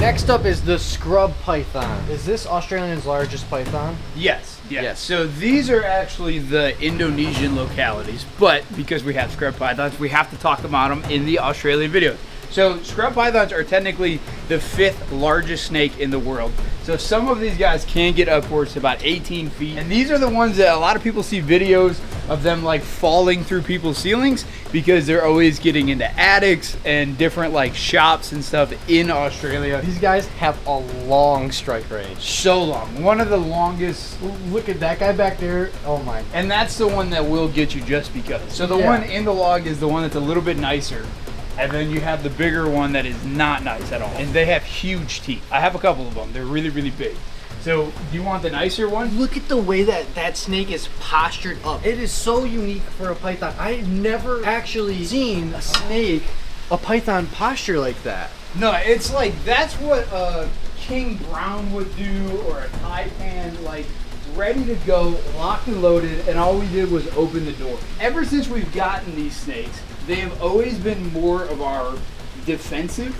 Next up is the scrub python. Is this Australia's largest python? Yes. So these are actually the Indonesian localities, but because we have scrub pythons, we have to talk about them in the Australian videos. So scrub pythons are technically the 5th largest snake in the world. So some of these guys can get upwards to about 18 feet. And these are the ones that a lot of people see videos of them like falling through people's ceilings because they're always getting into attics and different like shops and stuff in Australia. These guys have a long strike range. So long. One of the longest. Look at that guy back there. Oh my. And that's the one that will get you just because. So the one in the log is the one that's a little bit nicer. And then you have the bigger one that is not nice at all. And they have huge teeth. I have a couple of them. They're really, really big. So, do you want the nicer one? Look at the way that snake is postured up. It is so unique for a python. I've never actually seen a snake, a python posture like that. No, it's like, that's what a king brown would do, or a taipan, like, ready to go, locked and loaded, and all we did was open the door. Ever since we've gotten these snakes, they have always been more of our defensive.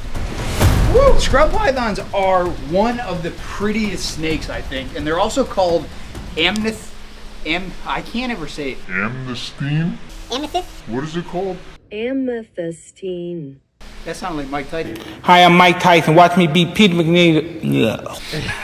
Woo! Scrub pythons are one of the prettiest snakes, I think, and they're also called I can't ever say it. Amnestine? Amethyst? What is it called? Amethystine. That sounded like Mike Tyson. Hi, I'm Mike Tyson. Watch me beat Pygmy. Yeah.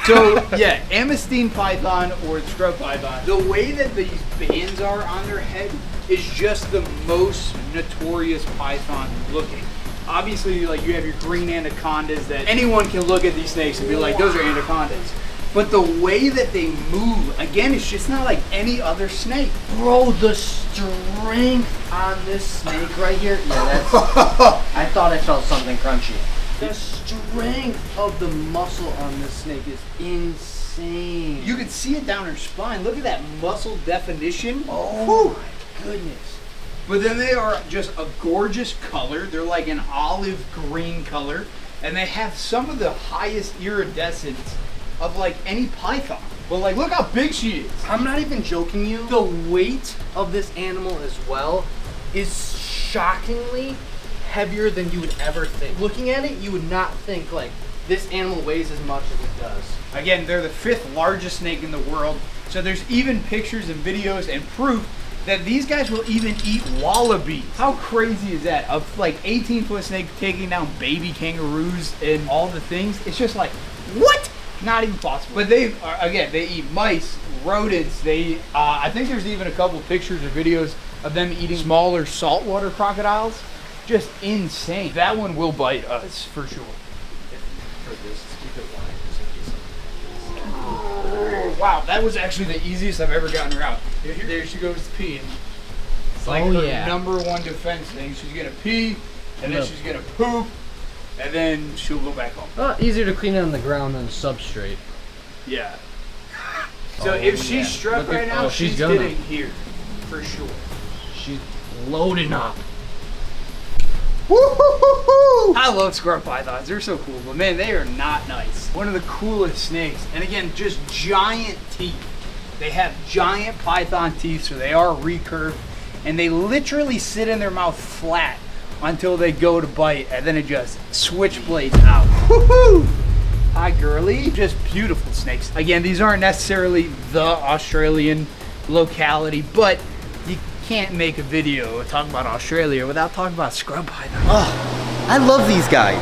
So, yeah, amnestine python or scrub python. The way that these bands are on their head is just the most notorious python looking. Obviously, like, you have your green anacondas that anyone can look at these snakes and be like, those are anacondas. But the way that they move, again, it's just not like any other snake. Bro, the strength on this snake right here. Yeah, that's. I thought I felt something crunchy. The strength of the muscle on this snake is insane. You can see it down her spine. Look at that muscle definition. Oh my goodness. But then they are just a gorgeous color. They're like an olive green color. And they have some of the highest iridescence of like any python. But like, look how big she is. I'm not even joking you. The weight of this animal as well is shockingly heavier than you would ever think. Looking at it, you would not think like this animal weighs as much as it does. Again, they're the 5th largest snake in the world. So there's even pictures and videos and proof that these guys will even eat wallabies. How crazy is that? A like 18-foot snake taking down baby kangaroos and all the things. It's just like, what? Not even possible. But they eat mice, rodents. I think there's even a couple pictures or videos of them eating smaller saltwater crocodiles. Just insane. That one will bite us for sure. Oh, wow, that was actually the easiest I've ever gotten her out. There she goes peeing. It's like her number one defense thing. She's gonna pee, and then she's gonna poop, and then she'll go back home. Easier to clean it on the ground than substrate. Yeah. So if she's struck right now, she's getting here for sure. She's loading up. Woo-hoo-hoo-hoo! I love scrub pythons. They're so cool, but man, they are not nice. One of the coolest snakes. And again, just giant teeth. They have giant python teeth, so they are recurved, and they literally sit in their mouth flat until they go to bite, and then it just switchblades out. Woohoo! Hi, girly. Just beautiful snakes. Again, these aren't necessarily the Australian locality, but you can't make a video talking about Australia without talking about scrub python. Oh, I love these guys.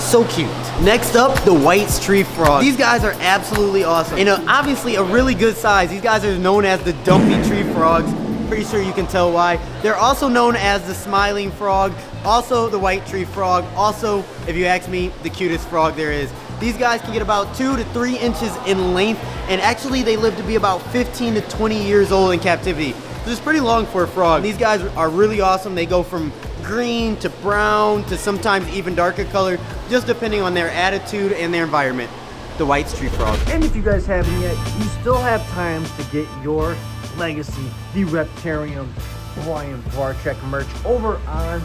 So cute. Next up, the white tree frog. These guys are absolutely awesome. And obviously a really good size. These guys are known as the dumpy tree frogs. Pretty sure you can tell why. They're also known as the smiling frog, also the white tree frog, also, if you ask me, the cutest frog there is. These guys can get about 2 to 3 inches in length, and actually they live to be about 15 to 20 years old in captivity. So it's pretty long for a frog. These guys are really awesome. They go from green to brown to sometimes even darker color, just depending on their attitude and their environment. The white tree frog. And if you guys haven't yet, you still have time to get your legacy, the Reptarium Brian Barczyk merch over on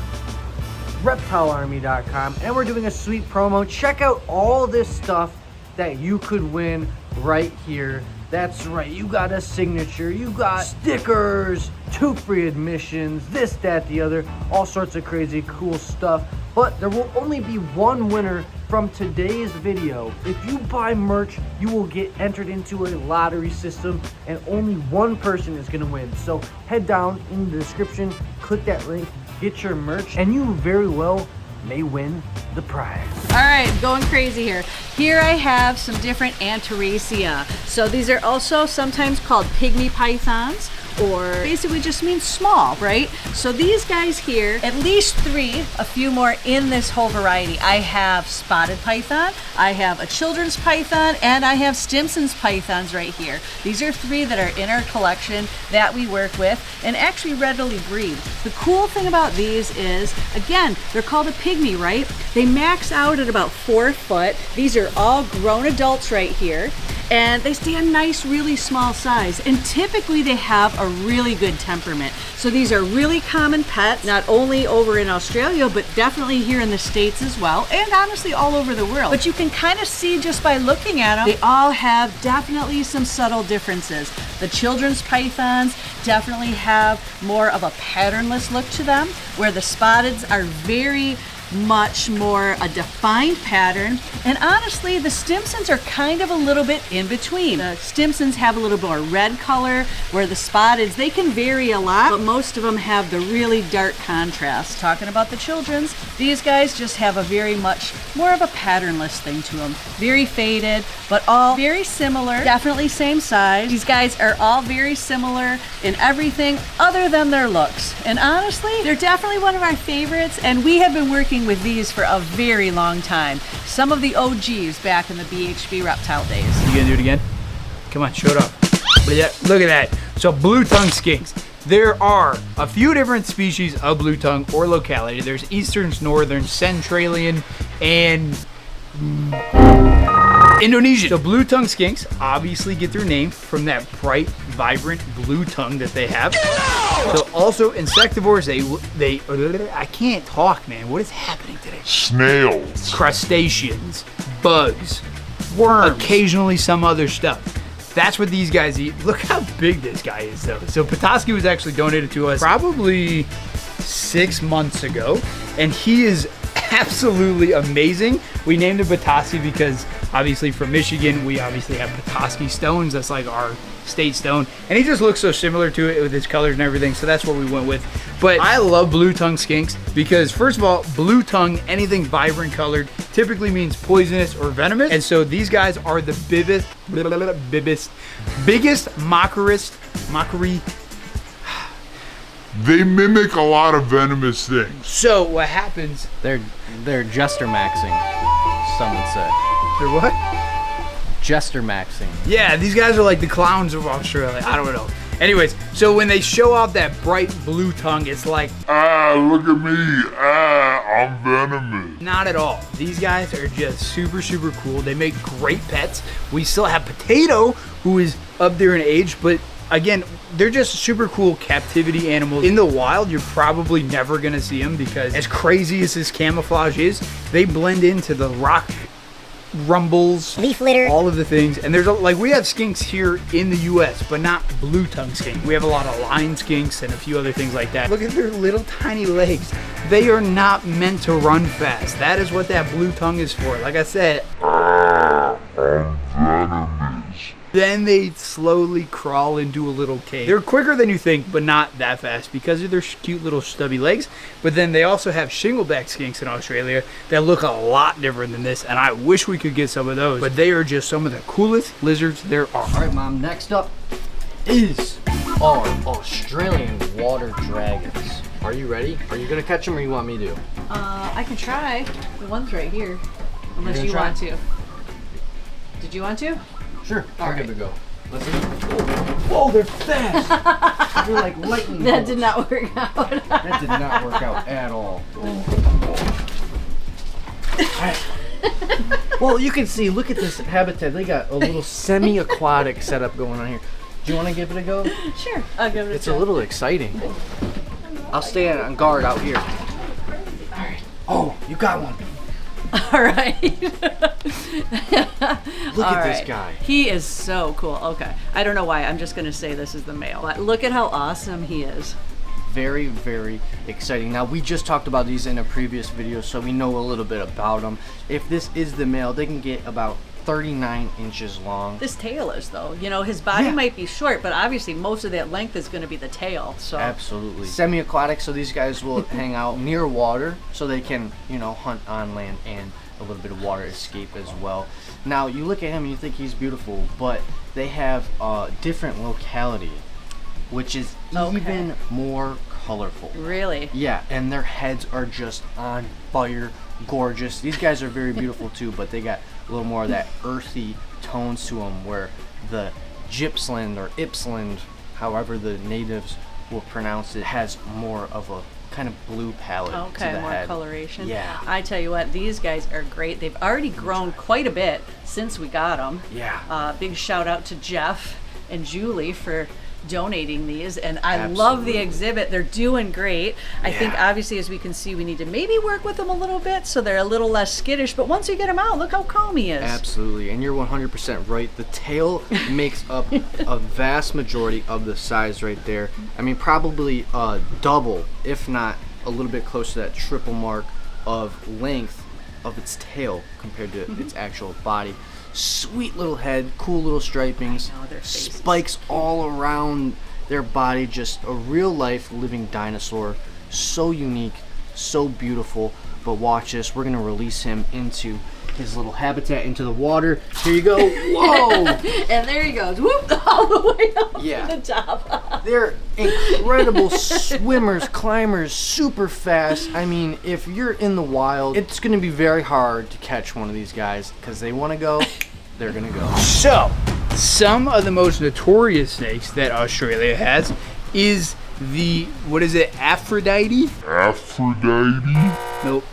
reptilearmy.com, and we're doing a sweet promo. Check out all this stuff that you could win right here. That's right, you got a signature, you got stickers, 2 free admissions, this, that, the other, all sorts of crazy cool stuff. But there will only be one winner from today's video, if you buy merch, you will get entered into a lottery system and only one person is gonna win. So head down in the description, click that link, get your merch, and you very well may win the prize. All right, going crazy here. Here I have some different Anteraceae. So these are also sometimes called pygmy pythons, or basically just means small, right? So these guys here, at least 3, a few more in this whole variety. I have spotted python, I have a children's python, and I have Stimson's pythons right here. These are 3 that are in our collection that we work with and actually readily breed. The cool thing about these is, again, they're called a pygmy, right? They max out at about 4 foot. These are all grown adults right here. And they stay a nice, really small size. And typically they have a really good temperament. So these are really common pets, not only over in Australia, but definitely here in the States as well, and honestly all over the world. But you can kind of see just by looking at them, they all have definitely some subtle differences. The children's pythons definitely have more of a patternless look to them, where the spotteds are very much more a defined pattern. And honestly, the Stimsons are kind of a little bit in between. The Stimsons have a little more red color, where the spotteds, they can vary a lot, but most of them have the really dark contrast. Talking about the children's, these guys just have a very much more of a patternless thing to them. Very faded, but all very similar, definitely same size. These guys are all very similar in everything other than their looks. And honestly, they're definitely one of our favorites, and we have been working with these for a very long time. Some of the OGs back in the BHB reptile days. You gonna do it again? Come on, show it up. Look at that. So blue tongue skinks. There are a few different species of blue tongue or locality. There's eastern, northern, centralian, and Indonesian. So blue tongue skinks obviously get their name from that bright, vibrant blue tongue that they have. So also insectivores, they I can't talk, man. What is happening today? Snails. Crustaceans, bugs, worms, occasionally some other stuff. That's what these guys eat. Look how big this guy is though. So Petoskey was actually donated to us probably 6 months ago, and he is absolutely amazing. We named him Petoskey because obviously from Michigan, we obviously have Petoskey stones. That's like our state stone. And he just looks so similar to it with his colors and everything. So that's what we went with. But I love blue tongue skinks because first of all, blue tongue, anything vibrant colored, typically means poisonous or venomous. And so these guys are the biggest mockery. They mimic a lot of venomous things. So what happens? They're jester maxing, some would say. They're what? Jester maxing. Yeah, these guys are like the clowns of Australia. I don't know. Anyways, so when they show off that bright blue tongue, it's like, Ah, look at me. Ah, I'm venomous. not at all. These guys are just super, super cool. They make great pets. We still have Potato, who is up there in age, but again, they're just super cool captivity animals. In the wild, you're probably never gonna see them because as crazy as this camouflage is, they blend into the rock rumbles, leaf litter, all of the things. And there's like, we have skinks here in the US, but not blue tongue skink. We have a lot of line skinks and a few other things like that. Look at their little tiny legs. They are not meant to run fast. That is what that blue tongue is for. Like I said, I'm venomous. then they slowly crawl into a little cave. They're quicker than you think, but not that fast because of their cute little stubby legs. But then they also have shingleback skinks in Australia that look a lot different than this, and I wish we could get some of those. But they are just some of the coolest lizards there are. All right, Mom, next up is our Australian water dragons. Are you ready? Are you gonna catch them or you want me to? I can try. The one's right here, unless gonna you try? want to. Did you want to? Sure, I'll right. give it a go. Let's see. Whoa, they're fast. They're like lightning That bolts. did not work out. That did not work out at all. Well, you can see, look at this habitat. They got a little semi-aquatic setup going on here. Do you want to give it a go? Sure, I'll give it It's a a try. little exciting. I'll stand on guard out here. All right. Oh, you got one. All right. Look at this guy. He is so cool. Okay. I don't know why. I'm just going to say this is the male. But look at how awesome he is. very, very exciting. Now, we just talked about these in a previous video, so we know a little bit about them. If this is the male, they can get about 39 inches long. This tail is, though. You know, his body might be short, but obviously most of that length is going to be the tail. So absolutely. Semi-aquatic, so these guys will hang out near water so they can, you know, hunt on land and a little bit of water escape as well. Now, you look at him and you think he's beautiful, but they have a different locality, which is even more colorful. Really? Yeah, and their heads are just on fire, gorgeous. These guys are very beautiful too, but they got a little more of that earthy tones to them, where the Gippsland or Ipsland, however the natives will pronounce it, has more of a kind of blue palette to the more head. coloration. Yeah. I tell you what, these guys are great. They've already grown quite a bit since we got them. Yeah. Big shout out to Jeff and Julie for donating these, and I love the exhibit. They're doing great. I think obviously, as we can see, we need to maybe work with them a little bit so they're a little less skittish, but once you get them out, look how calm he is. Absolutely, and you're 100% right. The tail makes up a vast majority of the size right there. I mean, probably double, if not a little bit close to that triple mark of length of its tail compared to its actual body. Sweet little head, cool little stripings, spikes all around their body, just a real life living dinosaur. So unique, so beautiful. But watch this, we're gonna release him into his little habitat, into the water. Here you go. Whoa! And there he goes, whoop, all the way up to the top. They're incredible swimmers, climbers, super fast. I mean, if you're in the wild, it's gonna be very hard to catch one of these guys, because they wanna go, they're gonna go. So, some of the most notorious snakes that Australia has is the, what is it, Aphrodite? Aphrodite? Nope.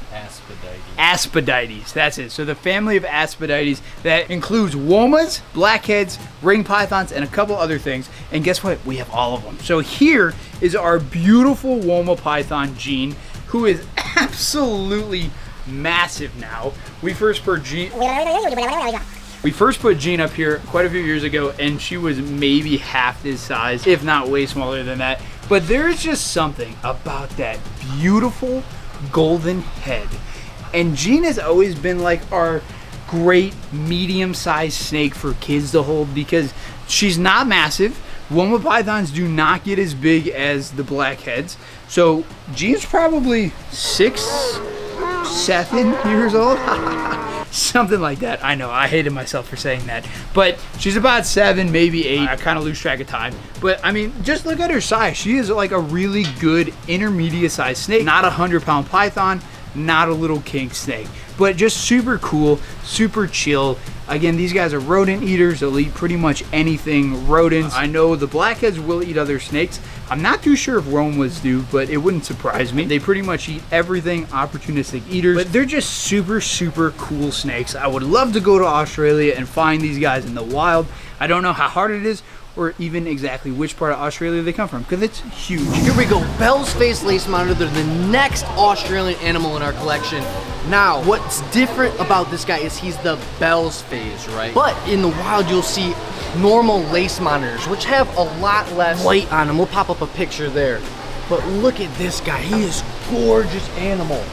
Aspadites, that's it. So the family of Aspadites that includes womas, blackheads, ring pythons, and a couple other things. And guess what? We have all of them. So here is our beautiful Woma python, Jean, who is absolutely massive now. We first put Jean up here quite a few years ago, and she was maybe half this size, if not way smaller than that. But there's just something about that beautiful golden head. And Jean has always been like our great medium-sized snake for kids to hold, because she's not massive. Woma pythons do not get as big as the blackheads. So Jean's probably 6, 7 years old. Something like that. I know, I hated myself for saying that. But she's about 7, maybe 8. I kind of lose track of time. But I mean, just look at her size. She is like a really good intermediate sized snake. Not a 100-pound python, not a little kink snake, but just super cool, super chill. Again, these guys are rodent eaters. They'll eat pretty much anything rodents. I know the blackheads will eat other snakes. I'm not too sure if Romas do, but it wouldn't surprise me. They pretty much eat everything, opportunistic eaters, but they're just super, super cool snakes. I would love to go to Australia and find these guys in the wild. I don't know how hard it is, or even exactly which part of Australia they come from, because it's huge. Here we go, Bell's face lace monitor. They're the next Australian animal in our collection. Now, what's different about this guy is he's the Bell's phase, right? But in the wild, you'll see normal lace monitors, which have a lot less white on them. We'll pop up a picture there. But look at this guy, he is a gorgeous animal.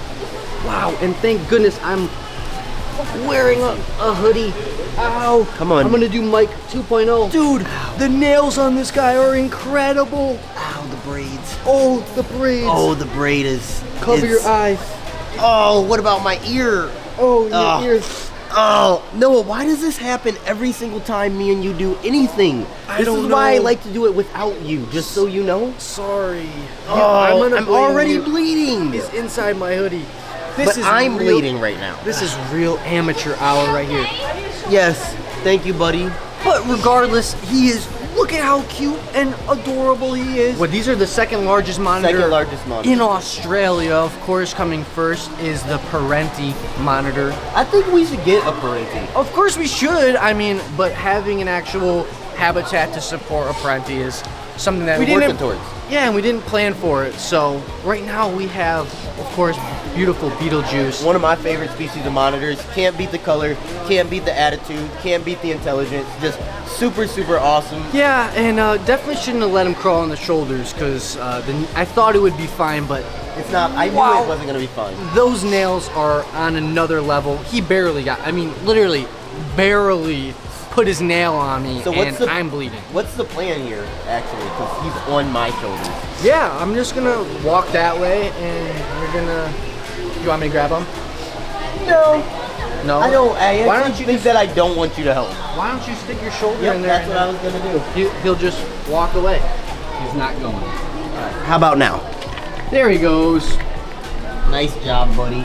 Wow, and thank goodness I'm wearing a hoodie. Ow. Come on. I'm gonna do Mike 2.0. Dude, the nails on this guy are incredible. Ow, the braids. Oh, the braids. Oh, the braid is... Cover your eyes. Oh, what about my ear? Oh, your ears. Oh, Noah, why does this happen every single time me and you do anything? I don't This is why I know. like to do it without you, just so you know. Sorry. Oh, I'm already bleeding. bleeding. He's inside my hoodie. But I'm bleeding right now. This is real amateur hour right here. Yes, thank you, buddy. But regardless, he is, look at how cute and adorable he is. Well, these are the second largest monitor Second largest monitor. in Australia. Of course, coming first is the Parenti monitor. I think we should get a Parenti. Of course we should, I mean, but having an actual habitat to support a Parenti is something that We we're didn't- working towards. Yeah, and we didn't plan for it. So right now we have, of course, beautiful Beetlejuice. One of my favorite species of monitors. Can't beat the color, can't beat the attitude, can't beat the intelligence. Just super, super awesome. Yeah, and definitely shouldn't have let him crawl on the shoulders because I thought it would be fine, but It's not, I knew it wasn't gonna be fun. those nails are on another level. He barely got, I mean, literally barely put his nail on me, So and I'm bleeding. What's the plan here, actually? Because he's on my shoulders. Yeah, I'm just gonna walk that way, and we're gonna. You want me to grab him? No. No. I don't. Why I don't you think that I don't want you to help. Why don't you stick your shoulder Yep, in there? that's what I was gonna do. He'll just walk away. He's not going. How about now? There he goes. Nice job, buddy.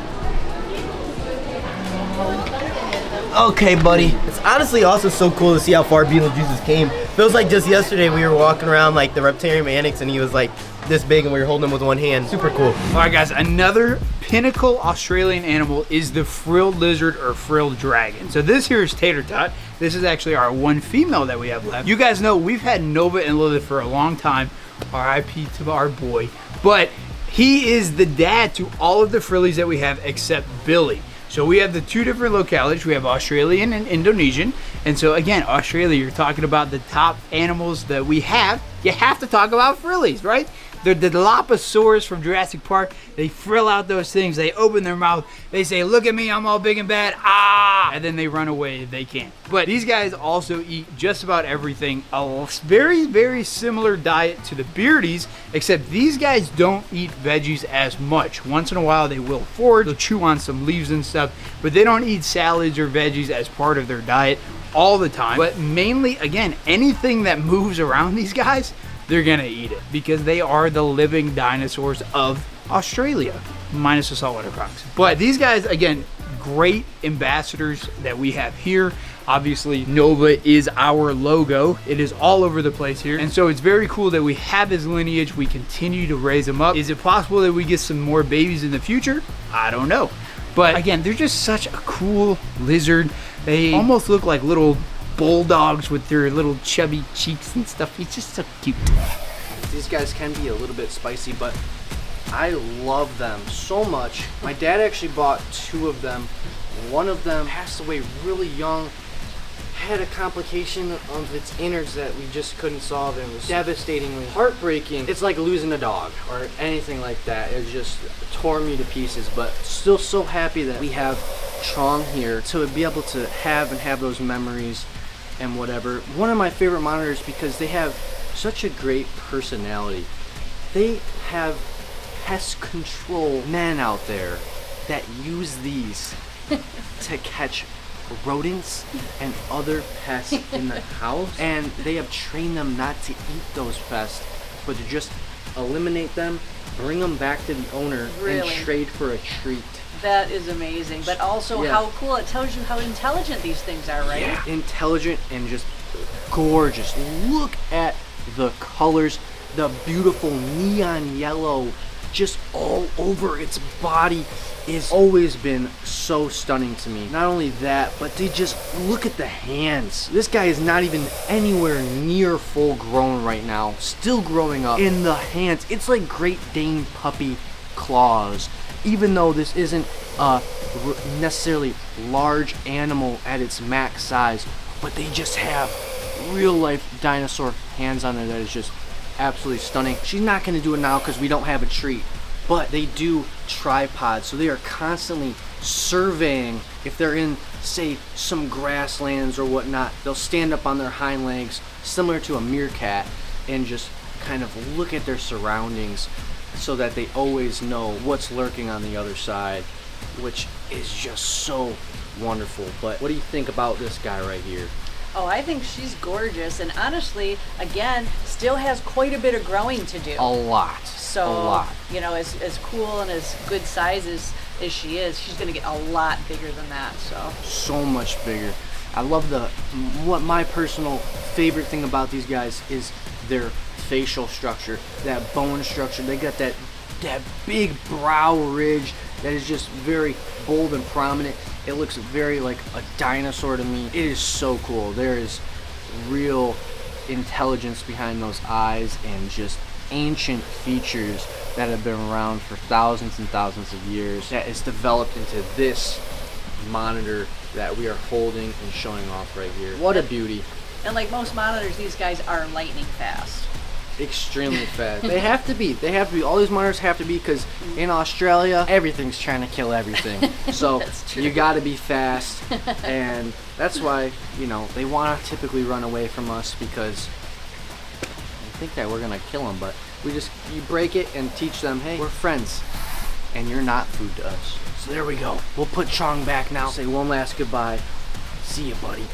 Okay, buddy. It's honestly also so cool to see how far Beetlejuices came. Feels like just yesterday we were walking around like the Reptarium Annex and he was like this big and we were holding him with one hand. Super cool. All right, guys, another pinnacle Australian animal is the frilled lizard or frilled dragon. So this here is Tater Tot. This is actually our one female that we have left. You guys know we've had Nova and Lilith for a long time. R.I.P. to our boy. But he is the dad to all of the frillies that we have except Billy. So we have the two different localities. We have Australian and Indonesian. And so again, Australia, you're talking about the top animals that we have. You have to talk about frillies, right? They're the Dilophosaurus from Jurassic Park. They frill out those things. They open their mouth. They say, look at me, I'm all big and bad. Ah! And then they run away if they can't. But these guys also eat just about everything. A very, very similar diet to the beardies, except these guys don't eat veggies as much. Once in a while, they will forage. They'll chew on some leaves and stuff, but they don't eat salads or veggies as part of their diet all the time. But mainly, again, anything that moves around these guys, they're gonna eat it because they are the living dinosaurs of Australia, minus the saltwater crocs. But these guys, again, great ambassadors that we have here. Obviously, Nova is our logo. It is all over the place here. And so it's very cool that we have his lineage. We continue to raise him up. Is it possible that we get some more babies in the future? I don't know. But again, they're just such a cool lizard. They almost look like little bulldogs with their little chubby cheeks and stuff. It's just so cute. These guys can be a little bit spicy, but I love them so much. My dad actually bought two of them. One of them passed away really young, had a complication of its innards that we just couldn't solve, and it was devastatingly heartbreaking. It's like losing a dog or anything like that. It just tore me to pieces, but still so happy that we have Chong here to be able to have those memories and whatever. One of my favorite monitors because they have such a great personality. They have pest control men out there that use these to catch rodents and other pests in the house, and they have trained them not to eat those pests, but to just eliminate them, bring them back to the owner, Really? and trade for a treat. That is amazing, but also Yeah. how cool. It tells you how intelligent these things are, right? Yeah, intelligent and just gorgeous. Look at the colors, the beautiful neon yellow just all over its body has always been so stunning to me. Not only that, but they just look at the hands. This guy is not even anywhere near full grown right now, still growing up. In the hands, it's like Great Dane puppy claws. Even though this isn't a necessarily large animal at its max size, but they just have real life dinosaur hands on there that is just absolutely stunning. She's not going to do it now because we don't have a treat, but they do tripods, so they are constantly surveying. If they're in, say, some grasslands or whatnot, they'll stand up on their hind legs similar to a meerkat and just kind of look at their surroundings so that they always know what's lurking on the other side, which is just so wonderful. But what do you think about this guy right here? Oh, I think she's gorgeous, and honestly, again, still has quite a bit of growing to do. A lot. So, a lot. you know, as cool and as good size as she is, she's going to get a lot bigger than that, So much bigger. I love what my personal favorite thing about these guys is their facial structure, that bone structure. They got that big brow ridge that is just very bold and prominent. It looks very like a dinosaur to me. It is so cool. There is real intelligence behind those eyes and just ancient features that have been around for thousands and thousands of years that is developed into this monitor that we are holding and showing off right here. What a beauty. And like most monitors, these guys are lightning fast. Extremely fast. They have to be. They have to be. All these monitors have to be, because in Australia, everything's trying to kill everything. So you got to be fast, and that's why, you know, they want to typically run away from us, because they think that we're gonna kill them. But you break it and teach them, hey, we're friends, and you're not food to us. So there we go. We'll put Chong back now. Say one last goodbye. See you, buddy.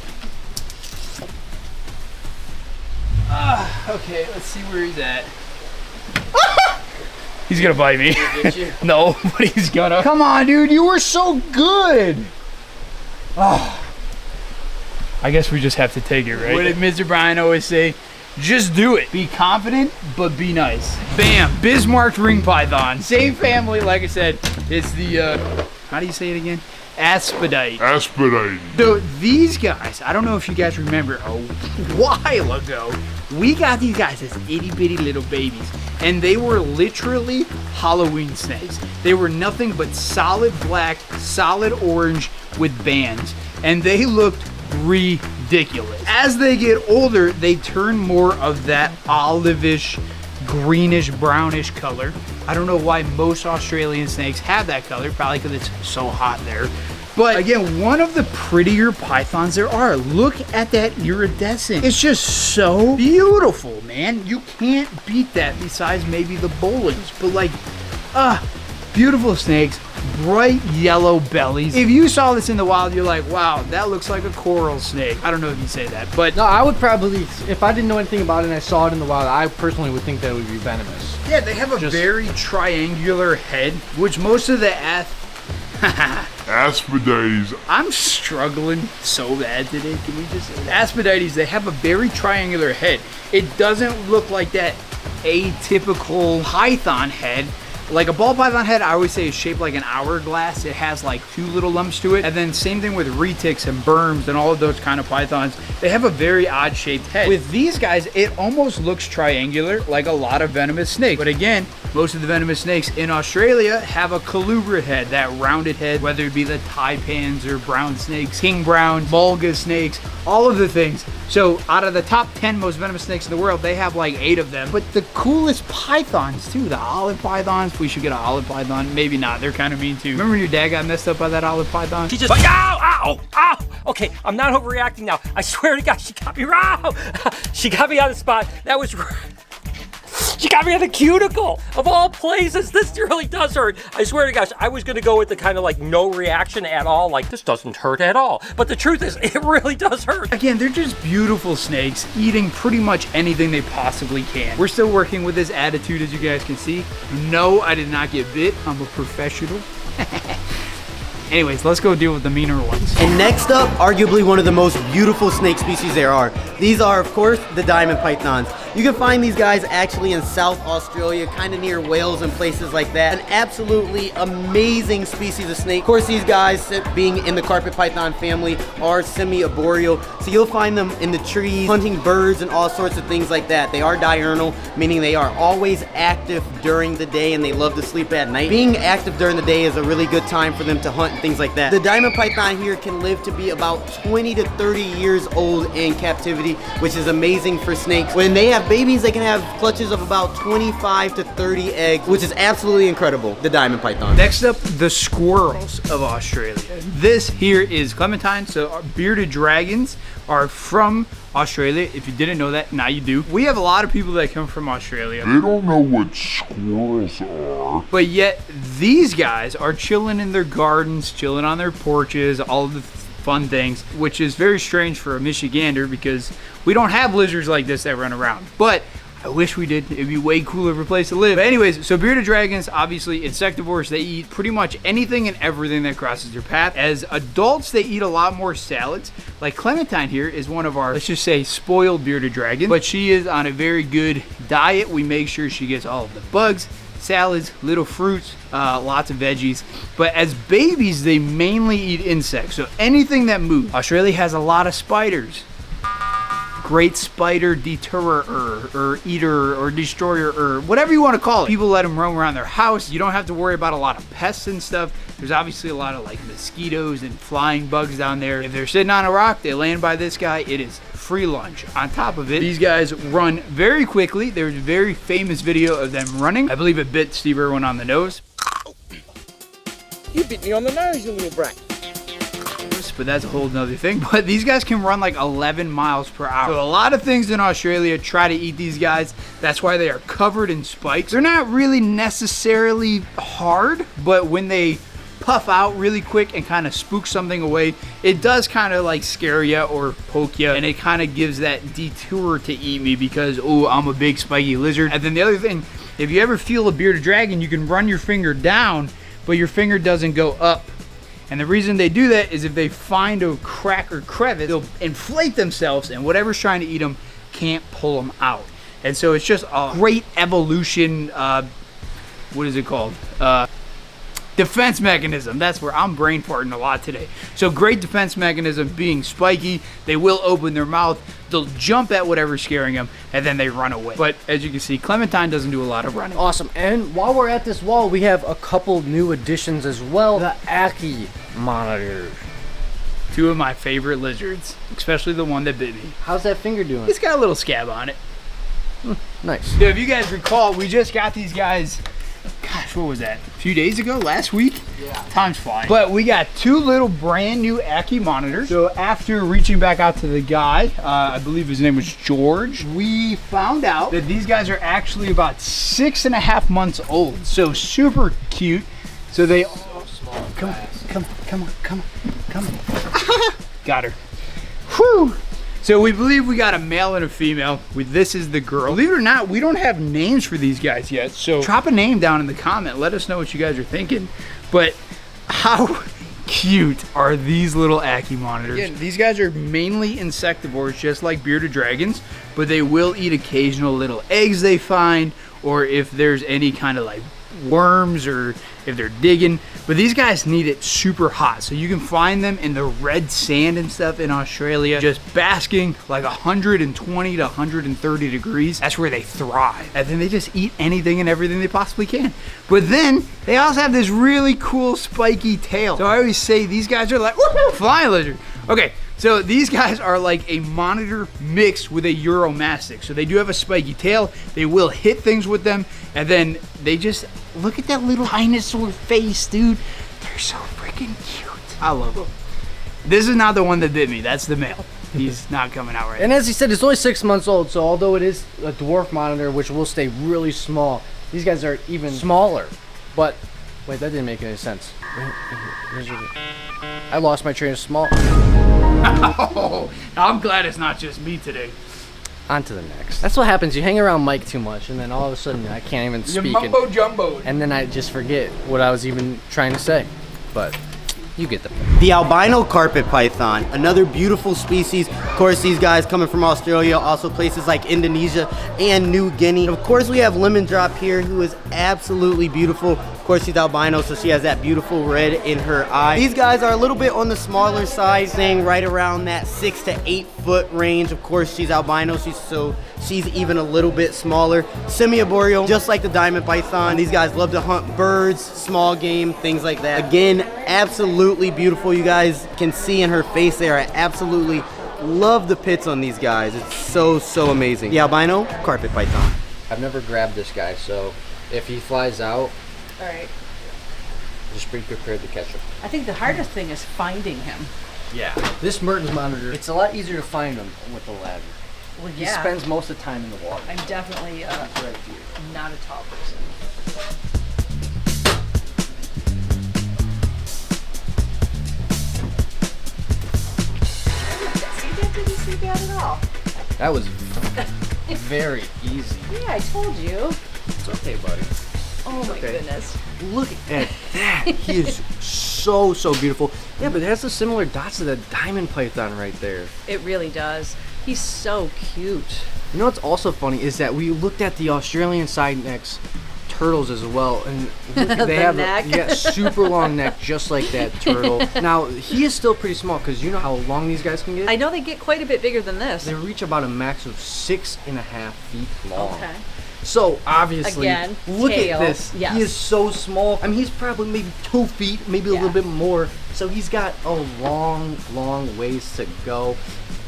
Okay, let's see where he's at. He's gonna bite me. No, but he's gonna. Come on, dude, you were so good. I guess we just have to take it, right? What did Mr. Brian always say? Just do it. Be confident, but be nice. Bam, Bismarck ring python. Same family, like I said. It's the, how do you say it again? Aspidite. Aspidite. So these guys, I don't know if you guys remember, a while ago, we got these guys as itty bitty little babies, and they were literally Halloween snakes. They were nothing but solid black, solid orange with bands, and they looked ridiculous. As they get older, they turn more of that olivish, greenish, brownish color. I don't know why most Australian snakes have that color, probably because it's so hot there. But again, one of the prettier pythons there are. Look at that iridescent. It's just so beautiful, man. You can't beat that besides maybe the bowlings. But like, beautiful snakes, bright yellow bellies. If you saw this in the wild, you're like, wow, that looks like a coral snake. I don't know if you say that, but No, I would probably, if I didn't know anything about it and I saw it in the wild, I personally would think that it would be venomous. yeah, they have a very triangular head, which most of the Aspidite. I'm struggling so bad today. Can we just Aspidite, they have a very triangular head. It doesn't look like that atypical python head. Like a ball python head, I always say is shaped like an hourglass. It has like two little lumps to it. And then same thing with retics and berms and all of those kind of pythons. They have a very odd shaped head. With these guys, it almost looks triangular like a lot of venomous snakes. But again, most of the venomous snakes in Australia have a colubrid head, that rounded head, whether it be the taipans or brown snakes, king brown, mulga snakes, all of the things. So out of the top 10 most venomous snakes in the world, they have like 8 of them. But the coolest pythons too, the olive pythons. We should get an olive python. Maybe not, they're kind of mean too. Remember when your dad got messed up by that olive python? She just, ow! Okay, I'm not overreacting now. I swear to God, she got me wrong. She got me on the spot. That was, she got me on the cuticle of all places. This really does hurt. I swear to gosh, I was gonna go with the kind of like no reaction at all. Like, this doesn't hurt at all. But the truth is, it really does hurt. Again, they're just beautiful snakes eating pretty much anything they possibly can. We're still working with this attitude, as you guys can see. No, I did not get bit. I'm a professional. Anyways, let's go deal with the meaner ones. And next up, arguably one of the most beautiful snake species there are. These are, of course, the diamond pythons. You can find these guys actually in South Australia, kind of near Wales and places like that. An absolutely amazing species of snake. Of course, these guys, being in the carpet python family, are semi-arboreal. So you'll find them in the trees, hunting birds and all sorts of things like that. They are diurnal, meaning they are always active during the day and they love to sleep at night. Being active during the day is a really good time for them to hunt and things like that. The diamond python here can live to be about 20 to 30 years old in captivity, which is amazing for snakes. When they have babies, they can have clutches of about 25 to 30 eggs, which is absolutely incredible, the diamond python. Next up, the squirrels of Australia. This here is Clementine, so our bearded dragons are from Australia. If you didn't know that, now you do. We have a lot of people that come from Australia. They don't know what squirrels are. But yet, these guys are chilling in their gardens, chilling on their porches, all of the fun things, which is very strange for a Michigander because we don't have lizards like this that run around. But I wish we did. It'd be way cooler of a place to live. But anyways, so bearded dragons, obviously insectivores. They eat pretty much anything and everything that crosses their path. As adults, they eat a lot more salads. Like Clementine here is one of our, let's just say, spoiled bearded dragons. But she is on a very good diet. We make sure she gets all of the bugs, salads, little fruits, lots of veggies. But as babies, they mainly eat insects. So anything that moves. Australia has a lot of spiders. great spider deterrer or eater or destroyer or whatever you want to call it. People let them roam around their house. You don't have to worry about a lot of pests and stuff. There's obviously a lot of like mosquitoes and flying bugs down there. If they're sitting on a rock, they land by this guy, it is free lunch. On top of it, these guys run very quickly. There's a very famous video of them running. I believe it bit Steve Irwin on the nose. You bit me on the nose, you little brat. But that's a whole nother thing. But these guys can run like 11 miles per hour. So a lot of things in Australia try to eat these guys. That's why they are covered in spikes. They're not really necessarily hard, but when they puff out really quick and kind of spook something away, it does kind of like scare you or poke you, and it kind of gives that detour to eat me because, oh, I'm a big spiky lizard. And then the other thing, if you ever feel a bearded dragon, you can run your finger down, but your finger doesn't go up. And the reason they do that is if they find a crack or crevice, they'll inflate themselves, and whatever's trying to eat them can't pull them out. And so it's just a great evolution, what is it called? Defense mechanism. That's where I'm brain farting a lot today. So great defense mechanism being spiky. They will open their mouth, they'll jump at whatever's scaring them, and then they run away. But as you can see, Clementine doesn't do a lot of running. Awesome. And while we're at this wall, we have a couple new additions as well. The Ackie monitor. Two of my favorite lizards, especially the one that bit me. How's that finger doing? It's got a little scab on it. Nice. So if you guys recall, we just got these guys, gosh, what was that? A few days ago, last week? Yeah. Time's flying. But we got two little brand new Ackie monitors. So after reaching back out to the guy, I believe his name was George, we found out that these guys are actually about 6.5 months old. So super cute. So they come on. Got her. Whew. So we believe we got a male and a female. This is the girl. Believe it or not, we don't have names for these guys yet. So drop a name down in the comment. Let us know what you guys are thinking. But how cute are these little Ackie monitors? Again, these guys are mainly insectivores, just like bearded dragons, but they will eat occasional little eggs they find, or if there's any kind of like worms or if they're digging. But these guys need it super hot, so you can find them in the red sand and stuff in Australia, just basking like 120 to 130 degrees. That's where they thrive, and then they just eat anything and everything they possibly can. But then they also have this really cool spiky tail. So I always say these guys are like flying lizard. Okay, so these guys are like a monitor mixed with a Euromastic. So they do have a spiky tail. They will hit things with them, and then they just, look at that little dinosaur face, dude. They're so freaking cute. I love them. This is not the one that bit me. That's the male. He's not coming out right now. And as he said, it's only 6 months old, so although it is a dwarf monitor, which will stay really small, these guys are even smaller. But, wait, that didn't make any sense. I lost my train of small. Oh, I'm glad it's not just me today. On to the next. That's what happens. You hang around Mike too much, and then all of a sudden I can't even speak. You're mumbo jumbo. And then I just forget what I was even trying to say. But you get the point. The albino carpet python, another beautiful species. Of course, these guys coming from Australia, also places like Indonesia and New Guinea. Of course, we have Lemon Drop here, who is absolutely beautiful. Of course, she's albino, so she has that beautiful red in her eye. These guys are a little bit on the smaller side, staying right around that 6 to 8 foot range. Of course, she's albino, so she's even a little bit smaller. Semi-arboreal, just like the diamond python. These guys love to hunt birds, small game, things like that. Again, absolutely beautiful. You guys can see in her face there, I absolutely love the pits on these guys. It's so amazing. The albino carpet python. I've never grabbed this guy, so if he flies out, All right. just be prepared to catch him. I think the hardest thing is finding him. Yeah. This Merten's monitor, it's a lot easier to find him with the ladder. Well, He yeah. spends most of the time in the water. I'm definitely not a tall person. That didn't seem bad at all. That was very easy. Yeah, I told you. It's okay, buddy. Oh my goodness. Look at that. He is so beautiful. Yeah, but it has the similar dots to the diamond python right there. It really does. He's so cute. You know what's also funny is that we looked at the Australian side necks turtles as well, and look, they The have neck. super long neck, just like that turtle. Now he is still pretty small because you know how long these guys can get. I know they get quite a bit bigger than this. They reach about a max of 6.5 feet long. Okay. So obviously, Again, look tail. at this. Yes. He is so small. I mean, he's probably maybe 2 feet, maybe a Yeah. little bit more. So he's got a long, long ways to go.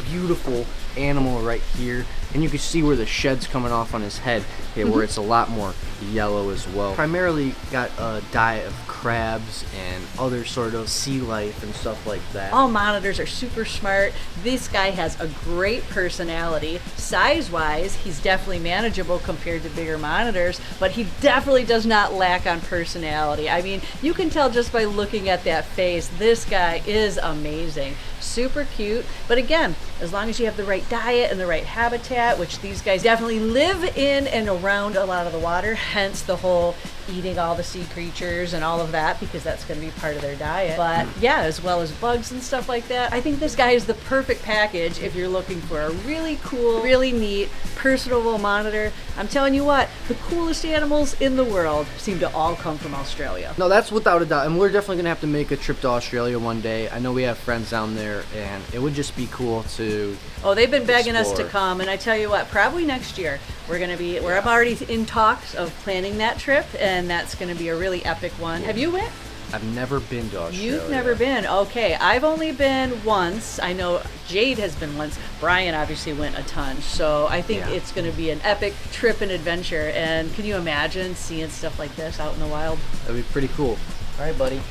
Beautiful animal right here, and you can see where the shed's coming off on his head, where it's a lot more yellow as well. Primarily got a diet of crabs and other sort of sea life and stuff like that. All monitors are super smart. This guy has a great personality. Size-wise, he's definitely manageable compared to bigger monitors, but he definitely does not lack on personality. I mean, you can tell just by looking at that face, this guy is amazing. Super cute, but again, as long as you have the right diet and the right habitat, which these guys definitely live in and around a lot of the water, hence the whole eating all the sea creatures and all of that, because that's going to be part of their diet. But yeah, as well as bugs and stuff like that. I think this guy is the perfect package if you're looking for a really cool, really neat, personable monitor. I'm telling you what, the coolest animals in the world seem to all come from Australia. No, that's without a doubt, and we're definitely gonna have to make a trip to Australia one day. I know we have friends down there, and it would just be cool to. Oh, they've been begging us to explore. come, and I tell you what, probably next year we're gonna be. I'm already in talks of planning that trip, and that's gonna be a really epic one. Have you went? I've never been to Australia. You've never been. Okay, I've only been once. I know Jade has been once. Brian obviously went a ton. So I think it's going to be an epic trip and adventure. And can you imagine seeing stuff like this out in the wild? That'd be pretty cool. All right, buddy.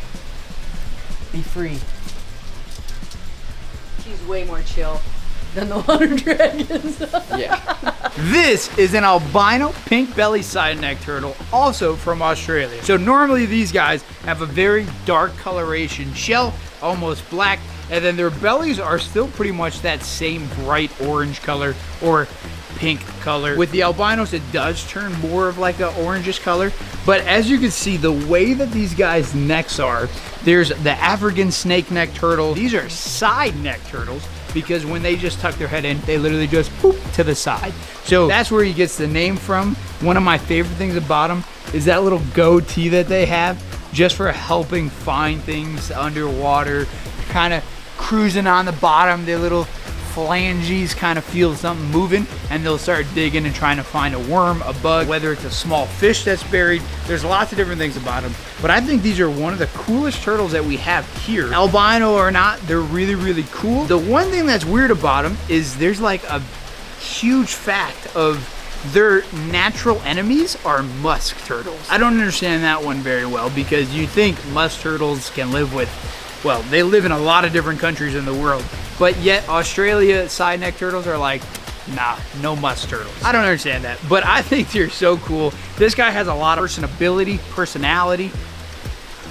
Be free. He's way more chill than the water dragons. Yeah. This is an albino pink-bellied side neck turtle, also from Australia. So normally these guys have a very dark coloration shell, almost black, and then their bellies are still pretty much that same bright orange color or pink color. With the albinos, it does turn more of like a orangish color, but as you can see, the way that these guys' necks are, there's the African snake neck turtle. These are side neck turtles, because when they just tuck their head in, they literally just poop to the side. So that's where he gets the name from. One of my favorite things about them is that little goatee that they have, just for helping find things underwater, kind of cruising on the bottom. Their little phalanges kind of feel something moving, and they'll start digging and trying to find a worm, a bug, whether it's a small fish that's buried. There's lots of different things about them, but I think these are one of the coolest turtles that we have here. Albino or not, they're really, really cool. The one thing that's weird about them is there's like a huge fact of their natural enemies are musk turtles. I don't understand that one very well, because you think musk turtles can live with, well, they live in a lot of different countries in the world, but yet Australia side neck turtles are like, nah, no musk turtles. I don't understand that, but I think they're so cool. This guy has a lot of personality,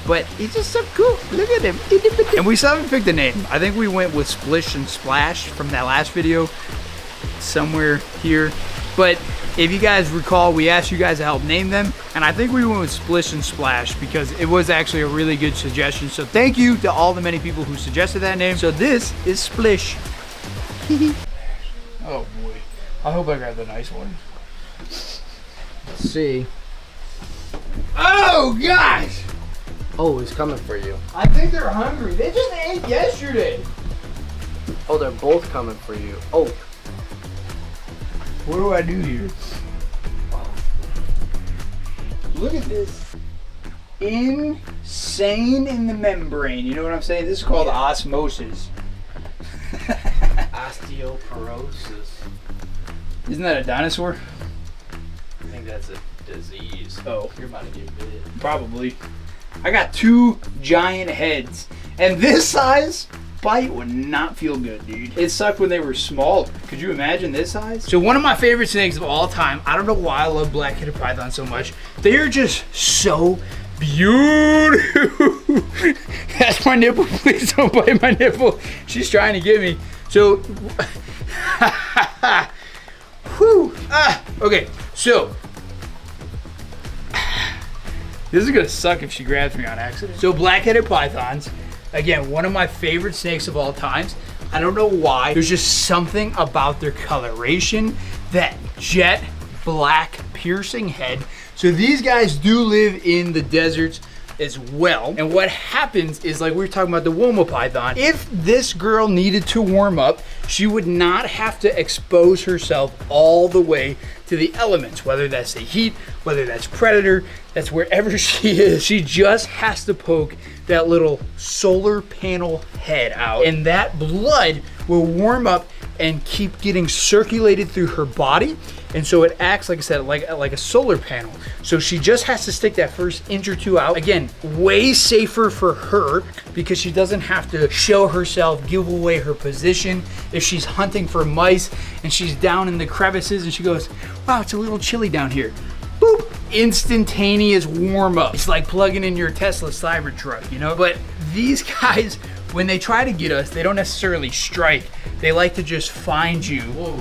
but he's just so cool. Look at him. And we still haven't picked a name. I think we went with Splish and Splash from that last video, somewhere here. But if you guys recall, we asked you guys to help name them, and I think we went with Splish and Splash because it was actually a really good suggestion. So thank you to all the many people who suggested that name. So this is Splish. Oh boy. I hope I got the nice one. Let's see. Oh gosh! Oh, he's coming for you. I think they're hungry. They just ate yesterday. Oh, they're both coming for you. Oh. What do I do here? Look at this. Insane in the membrane. You know what I'm saying? This is called osmosis. Osteoporosis. Isn't that a dinosaur? I think that's a disease. Oh, You're about to get bit. probably. I got two giant heads. And this size bite would not feel good, dude. It sucked when they were small. Could you imagine this size? So one of my favorite snakes of all time, I don't know why I love black-headed pythons so much. They are just so beautiful. That's my nipple. Please don't bite my nipple. She's trying to get me. So, whew. Okay, so this is gonna suck if she grabs me on accident. So black-headed pythons, again, one of my favorite snakes of all times. I don't know why. There's just something about their coloration, that jet black piercing head, So these guys do live in the deserts as well. And what happens is, like we were talking about the Woma python, if this girl needed to warm up, she would not have to expose herself all the way to the elements, whether that's the heat, whether that's predator, that's wherever she is. She just has to poke that little solar panel head out, and that blood will warm up and keep getting circulated through her body. And so it acts, like I said, like a solar panel. So she just has to stick that first inch or two out. Again, way safer for her because she doesn't have to show herself, give away her position. If she's hunting for mice and she's down in the crevices and she goes, wow, it's a little chilly down here. Boop, instantaneous warm up. It's like plugging in your Tesla Cybertruck, you know? But these guys, when they try to get us, they don't necessarily strike. They like to just find you. Whoa.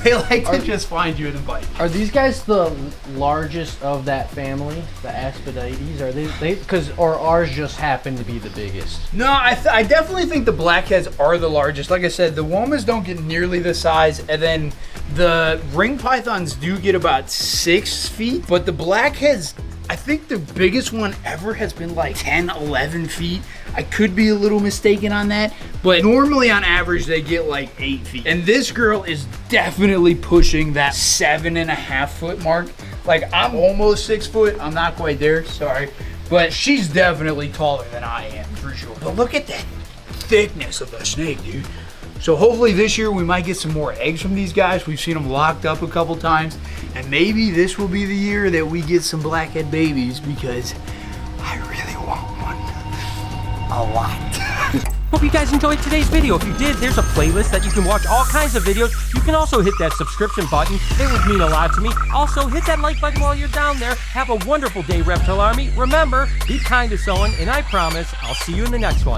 They like to just find you and bite. Are these guys the largest of that family, the Aspidites? Are they or ours just happen to be the biggest? No, I definitely think the blackheads are the largest. Like I said, the Womas don't get nearly the size, and then the ring pythons do get about 6 feet, but the blackheads, I think the biggest one ever has been like 10, 11 feet. I could be a little mistaken on that, but normally on average they get like 8 feet. And this girl is definitely pushing that 7.5 foot mark. Like, I'm almost 6 foot. I'm not quite there, sorry. But she's definitely taller than I am, for sure. But look at that thickness of the snake, dude. So hopefully this year we might get some more eggs from these guys. We've seen them locked up a couple times. And maybe this will be the year that we get some blackhead babies, because I really want one a lot. Hope you guys enjoyed today's video. If you did, there's a playlist that you can watch all kinds of videos. You can also hit that subscription button. It would mean a lot to me. Also, hit that like button while you're down there. Have a wonderful day, Reptile Army. Remember, be kind to someone, and I promise I'll see you in the next one.